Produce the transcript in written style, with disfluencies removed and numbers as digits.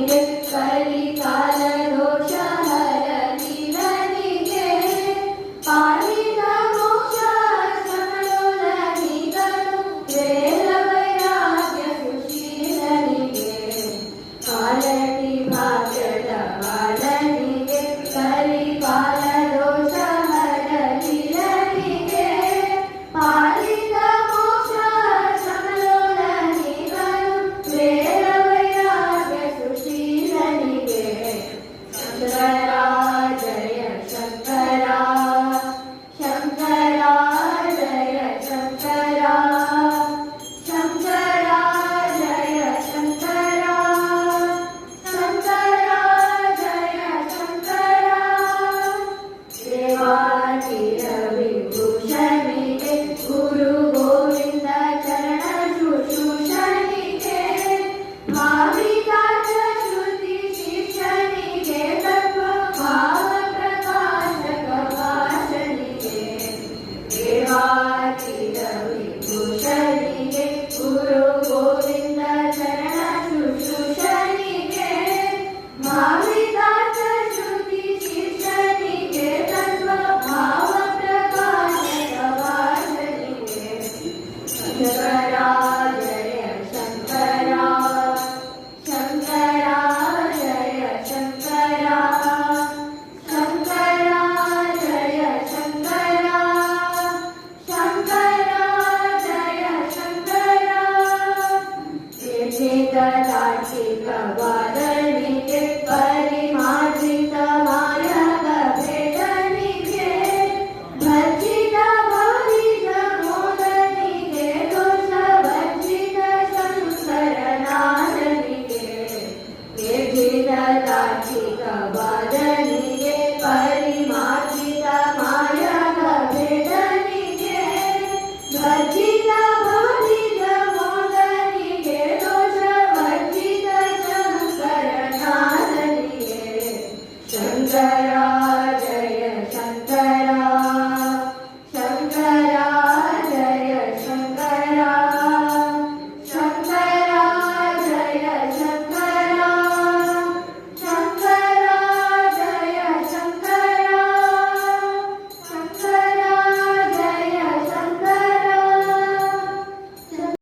ಕಲಿಕಾಲ ದೋಷ ಹರದಿರನಿಗೆ ಪಾಲಿತ ಮೋಕ್ಷ ಸಮಲೋಲನಿಗನು ವೇದ ವೈರಾಗ್ಯ ಸುಶೀಲನಿಗೆ ಕಾಲಟಿ ಭಾಗ್ಯದ ಬಾಲನಿಗೆ ಕಲಿಕಾಲ ದೋಷ ಹರದಿರನಿಗೆ ಪಾಲಿತ ಮೋಕ್ಷ ಸಮಲೋಲನಿಗನು ವೇದ ವೈರಾಗ್ಯ ಸುಶೀಲನಿಗೆ ಶಂಕರ ಜಯ ಶಂಕರ ಶಂಕರ ಜಯ ಶಂಕರ ಶಂಕರ ಜಯ ಶಂಕರ ಶಂಕರ ಜಯ ಶಂಕರ ದೇವಾತಿರ ವಿಭೂಷಣಿಗೆ ಗುರು ಗೋವಿಂದ ಚರಣ ಶುಶ್ರೂಷಣಿಗೆ ಭಾವಿತಾರ್ಥ ಶ್ರುತಿ ಶಿಷ್ಯನಿಗೆ ತತ್ವ ಭಾವ ಪ್ರಕಾಶಕ ಭಾಷಣಿಗೆ ದೇವಾತಿರ ವಿಭೂಷಣಿಗೆ ಗುರು ಗೋವಿಂದ ಚರಣ ಶುಶ್ರೂಷಣಿಗೆ ಭಾವಿತಾರ್ಥ ಶ್ರುತಿ ಶಿಷ್ಯನಿಗೆ ತತ್ವ ಭಾವ ಪ್ರಕಾಶಕ ಭಾಷಣಿಗೆ ಶಂಕರ ಜಯ ಶಂಕರ ಶಂಕರ ಜಯ ಶಂಕರ ಶಂಕರ ಜಯ ಶಂಕರ ಶಂಕರ ಜಯ ಶಂಕರ ದಾಚಿಕ ವಾದನಿಗೆ ಪರಿಮಾರ್ಜಿತ ಮಾಯಕ ಭೇದನಿಗೆ ಭರ್ಜಿತ ಭಾವಿತ ಮೋದನಿಗೆ ದೋಷ ಭರ್ಜಿತ ಸಂಸ್ಕರನಾದನಿಗೆ ನಿರ್ಜಿತ ದಾಚಿಕ ವಾದನಿಗೆ ಪರಿಮಾರ್ಜಿತ ಮಾಯ